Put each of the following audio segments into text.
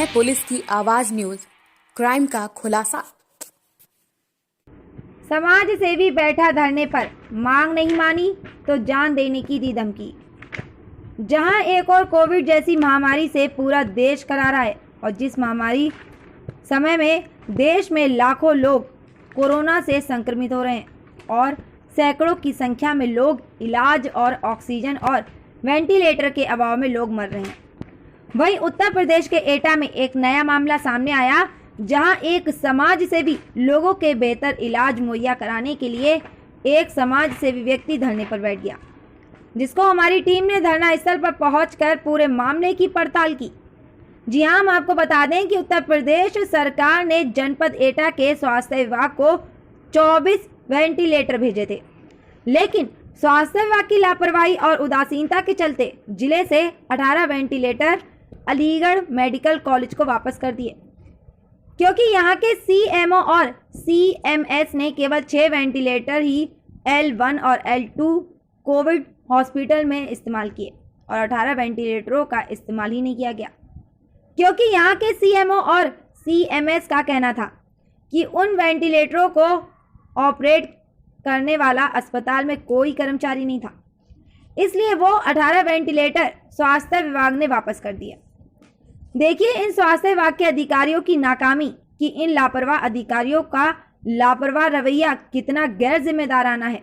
है पुलिस की आवाज न्यूज, क्राइम का खुलासा। समाज सेवी बैठा धरने पर, मांग नहीं मानी तो जान देने की दी धमकी। जहां एक और कोविड जैसी महामारी से पूरा देश करा रहा है और जिस महामारी समय में देश में लाखों लोग कोरोना से संक्रमित हो रहे हैं और सैकड़ों की संख्या में लोग इलाज और ऑक्सीजन और वेंटिलेटर के अभाव में लोग मर रहे हैं, वहीं उत्तर प्रदेश के एटा में एक नया मामला सामने आया जहां एक समाज सेवी लोगों के बेहतर इलाज मुहैया कराने के लिए एक समाज सेवी व्यक्ति धरने पर बैठ गया, जिसको हमारी टीम ने धरना स्थल पर पहुंचकर पूरे मामले की पड़ताल की। जी हां, हम आपको बता दें कि उत्तर प्रदेश सरकार ने जनपद एटा के स्वास्थ्य विभाग को 24 वेंटिलेटर भेजे थे, लेकिन स्वास्थ्य विभाग की लापरवाही और उदासीनता के चलते जिले से 18 वेंटिलेटर अलीगढ़ मेडिकल कॉलेज को वापस कर दिए, क्योंकि यहाँ के सीएमओ और सीएमएस ने केवल 6 वेंटिलेटर ही L1 और L2 कोविड हॉस्पिटल में इस्तेमाल किए और 18 वेंटिलेटरों का इस्तेमाल ही नहीं किया गया, क्योंकि यहाँ के सीएमओ और सीएमएस का कहना था कि उन वेंटिलेटरों को ऑपरेट करने वाला अस्पताल में कोई कर्मचारी नहीं था, इसलिए वो 18 वेंटिलेटर स्वास्थ्य विभाग ने वापस कर दिया। देखिए इन स्वास्थ्य विभाग के अधिकारियों की नाकामी कि इन लापरवाह अधिकारियों का लापरवाह रवैया कितना गैर जिम्मेदाराना है।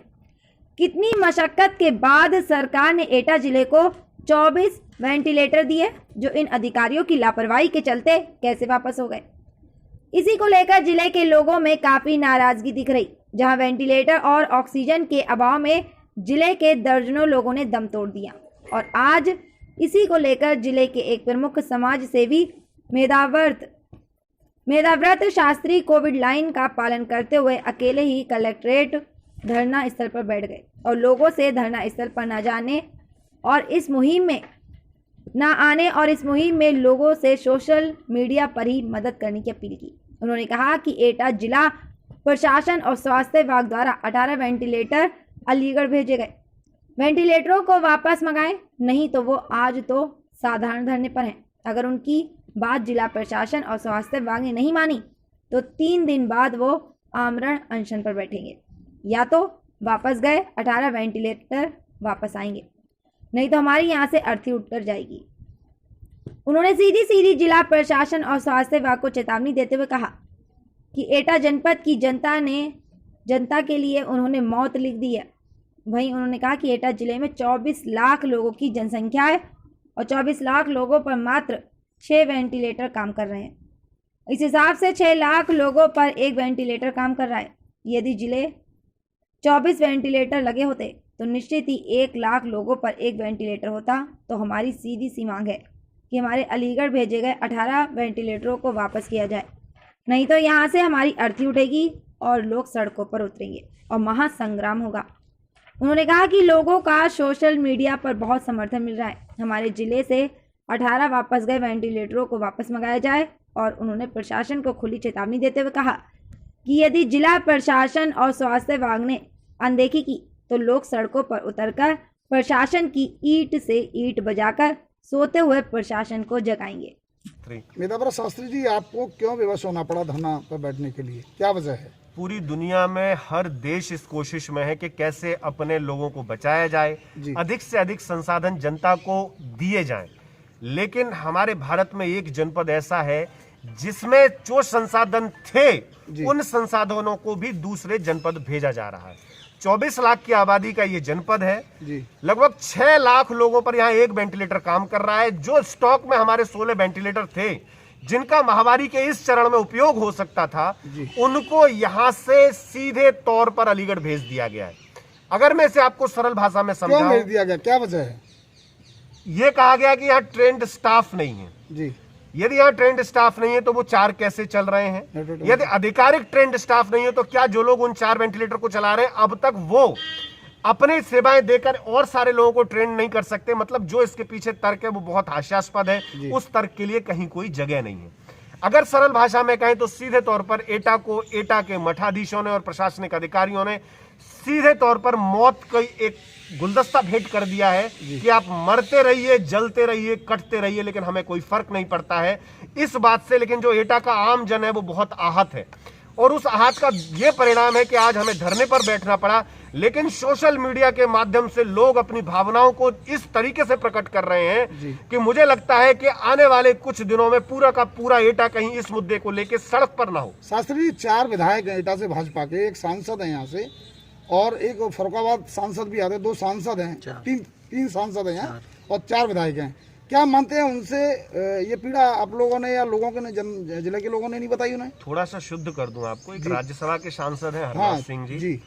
कितनी मशक्कत के बाद सरकार ने एटा जिले को 24 वेंटिलेटर दिए, जो इन अधिकारियों की लापरवाही के चलते कैसे वापस हो गए। इसी को लेकर जिले के लोगों में काफी नाराजगी दिख रही, जहां वेंटिलेटर और ऑक्सीजन के अभाव में जिले के दर्जनों लोगों ने दम तोड़ दिया। और आज इसी को लेकर जिले के एक प्रमुख समाज सेवी मेधाव्रत शास्त्री कोविड लाइन का पालन करते हुए अकेले ही कलेक्ट्रेट धरना स्थल पर बैठ गए और लोगों से धरना स्थल पर न जाने और इस मुहिम में न आने और इस मुहिम में लोगों से सोशल मीडिया पर ही मदद करने की अपील की। उन्होंने कहा कि एटा जिला प्रशासन और स्वास्थ्य विभाग द्वारा 18 वेंटिलेटर अलीगढ़ भेजे गए, वेंटिलेटरों को वापस मंगाएं, नहीं तो वो आज तो साधारण धरने पर हैं। अगर उनकी बात जिला प्रशासन और स्वास्थ्य विभाग ने नहीं मानी तो 3 दिन बाद वो आमरण अनशन पर बैठेंगे, या तो वापस गए 18 वेंटिलेटर वापस आएंगे, नहीं तो हमारी यहाँ से अर्थी उठकर जाएगी। उन्होंने सीधी सीधी जिला प्रशासन और स्वास्थ्य विभाग को चेतावनी देते हुए कहा कि एटा जनपद की जनता के लिए उन्होंने मौत लिख दी है। वहीं उन्होंने कहा कि एटा जिले में 24 लाख लोगों की जनसंख्या है और 24 लाख लोगों पर मात्र 6 वेंटिलेटर काम कर रहे हैं। इस हिसाब से 6 लाख लोगों पर 1 वेंटिलेटर काम कर रहा है। यदि जिले 24 वेंटिलेटर लगे होते तो निश्चित ही 1 लाख लोगों पर 1 वेंटिलेटर होता। तो हमारी सीधी सी मांग है कि हमारे अलीगढ़ भेजे गए 18 वेंटिलेटरों को वापस किया जाए, नहीं तो यहाँ से हमारी अर्थी उठेगी और लोग सड़कों पर उतरेंगे और महासंग्राम होगा। उन्होंने कहा कि लोगों का सोशल मीडिया पर बहुत समर्थन मिल रहा है, हमारे जिले से 18 वापस गए वेंटिलेटरों को वापस मंगाया जाए। और उन्होंने प्रशासन को खुली चेतावनी देते हुए कहा कि यदि जिला प्रशासन और स्वास्थ्य विभाग ने अनदेखी की तो लोग सड़कों पर उतरकर प्रशासन की ईंट से ईंट बजाकर सोते हुए प्रशासन को जगाएंगे। मेधाव्रत शास्त्री जी, आपको क्यों विवश होना पड़ा धरना पर बैठने के लिए, क्या वजह है? पूरी दुनिया में हर देश इस कोशिश में है कि कैसे अपने लोगों को बचाया जाए, अधिक से अधिक संसाधन जनता को दिए जाएं। लेकिन हमारे भारत में एक जनपद ऐसा है जिसमें जो संसाधन थे उन संसाधनों को भी दूसरे जनपद भेजा जा रहा है। 24 लाख की आबादी का ये जनपद है, लगभग 6 लाख लोगों पर यहाँ 1 वेंटिलेटर काम कर रहा है। जो स्टॉक में हमारे 16 वेंटिलेटर थे जिनका महामारी के इस चरण में उपयोग हो सकता था, उनको यहां से सीधे तौर पर अलीगढ़ भेज दिया गया है। अगर मैं इसे आपको सरल भाषा में समझाऊं, क्यों भेज दिया गया, क्या वजह है? यह कहा गया कि यहाँ ट्रेंड स्टाफ नहीं है जी। यदि यहाँ ट्रेंड स्टाफ नहीं है तो वो 4 कैसे चल रहे हैं? यदि आधिकारिक ट्रेंड स्टाफ नहीं है तो क्या जो लोग उन 4 वेंटिलेटर को चला रहे हैं अब तक वो अपनी सेवाएं देकर और सारे लोगों को ट्रेंड नहीं कर सकते? मतलब जो इसके पीछे तर्क है वो बहुत हास्यास्पद है, उस तर्क के लिए कहीं कोई जगह नहीं है। अगर सरल भाषा में कहें तो सीधे तौर पर एटा को एटा के मठाधीशों ने और प्रशासनिक अधिकारियों ने सीधे तौर पर मौत का एक गुलदस्ता भेंट कर दिया है कि आप मरते रहिए, जलते रहिए, कटते रहिए, लेकिन हमें कोई फर्क नहीं पड़ता है। इस बात से, लेकिन जो एटा का आम जन है वो बहुत आहत है। और उस आहत का ये परिणाम है कि आज हमें धरने पर बैठना पड़ा, लेकिन सोशल मीडिया के माध्यम से लोग अपनी भावनाओं को इस तरीके से प्रकट कर रहे हैं कि मुझे लगता है कि आने वाले कुछ दिनों में पूरा का पूरा एटा कहीं इस मुद्दे को लेकर सड़क पर ना हो। शास्त्री जी, 4 विधायक हैं एटा से भाजपा के, एक सांसद है यहाँ से और एक फरुखाबाद सांसद भी आते हैं, 2 सांसद हैं, 3 सांसद हैं यहाँ और 4 विधायक हैं। क्या मानते हैं उनसे ये पीड़ा आप लोगों ने या लोगों के जिले के लोगों ने नहीं बताई उन्हें? थोड़ा सा शुद्ध कर दूं आपको, एक राज्यसभा के सांसद हैं हरनाथ सिंह जी,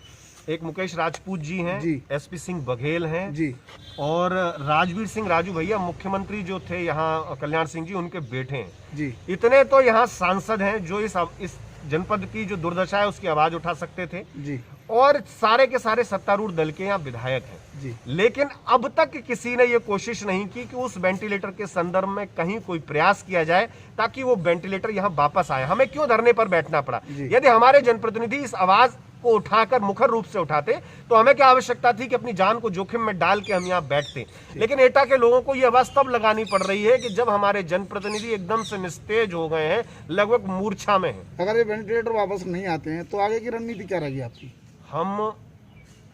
एक मुकेश राजपूत जी हैं, एसपी सिंह बघेल हैं जी, और राजवीर सिंह राजू भैया मुख्यमंत्री जो थे यहाँ कल्याण सिंह जी, उनके बेटे हैं जी। इतने तो यहाँ सांसद हैं जो इस जनपद की जो दुर्दशा है उसकी आवाज उठा सकते थे जी, और सारे के सारे सत्तारूढ़ दल के यहाँ विधायक हैं जी। लेकिन अब तक किसी ने ये कोशिश नहीं की कि उस वेंटिलेटर के संदर्भ में कहीं कोई प्रयास किया जाए ताकि वो वेंटिलेटर यहाँ वापस आए। हमें क्यों धरने पर बैठना पड़ा? यदि हमारे जनप्रतिनिधि इस आवाज को उठाकर मुखर रूप से उठाते तो हमें क्या आवश्यकता थी कि अपनी जान को जोखिम में डाल के हम यहाँ बैठते। लेकिन एटा के लोगों को ये आवाज तब लगानी पड़ रही है कि जब हमारे जनप्रतिनिधि एकदम से निस्तेज हो गए हैं, लगभग मूर्छा में हैं। अगर ये वेंटिलेटर वापस नहीं आते हैं तो आगे की रणनीति क्या रहेगी आपकी? हम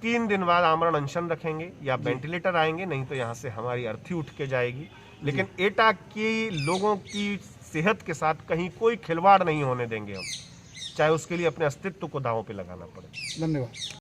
3 दिन बाद आमरण अनशन रखेंगे, या वेंटिलेटर आएंगे, नहीं तो यहाँ से हमारी अर्थी उठ के जाएगी। लेकिन एटा की लोगों की सेहत के साथ कहीं कोई खिलवाड़ नहीं होने देंगे हम, चाहे उसके लिए अपने अस्तित्व को दांव पे लगाना पड़े। धन्यवाद।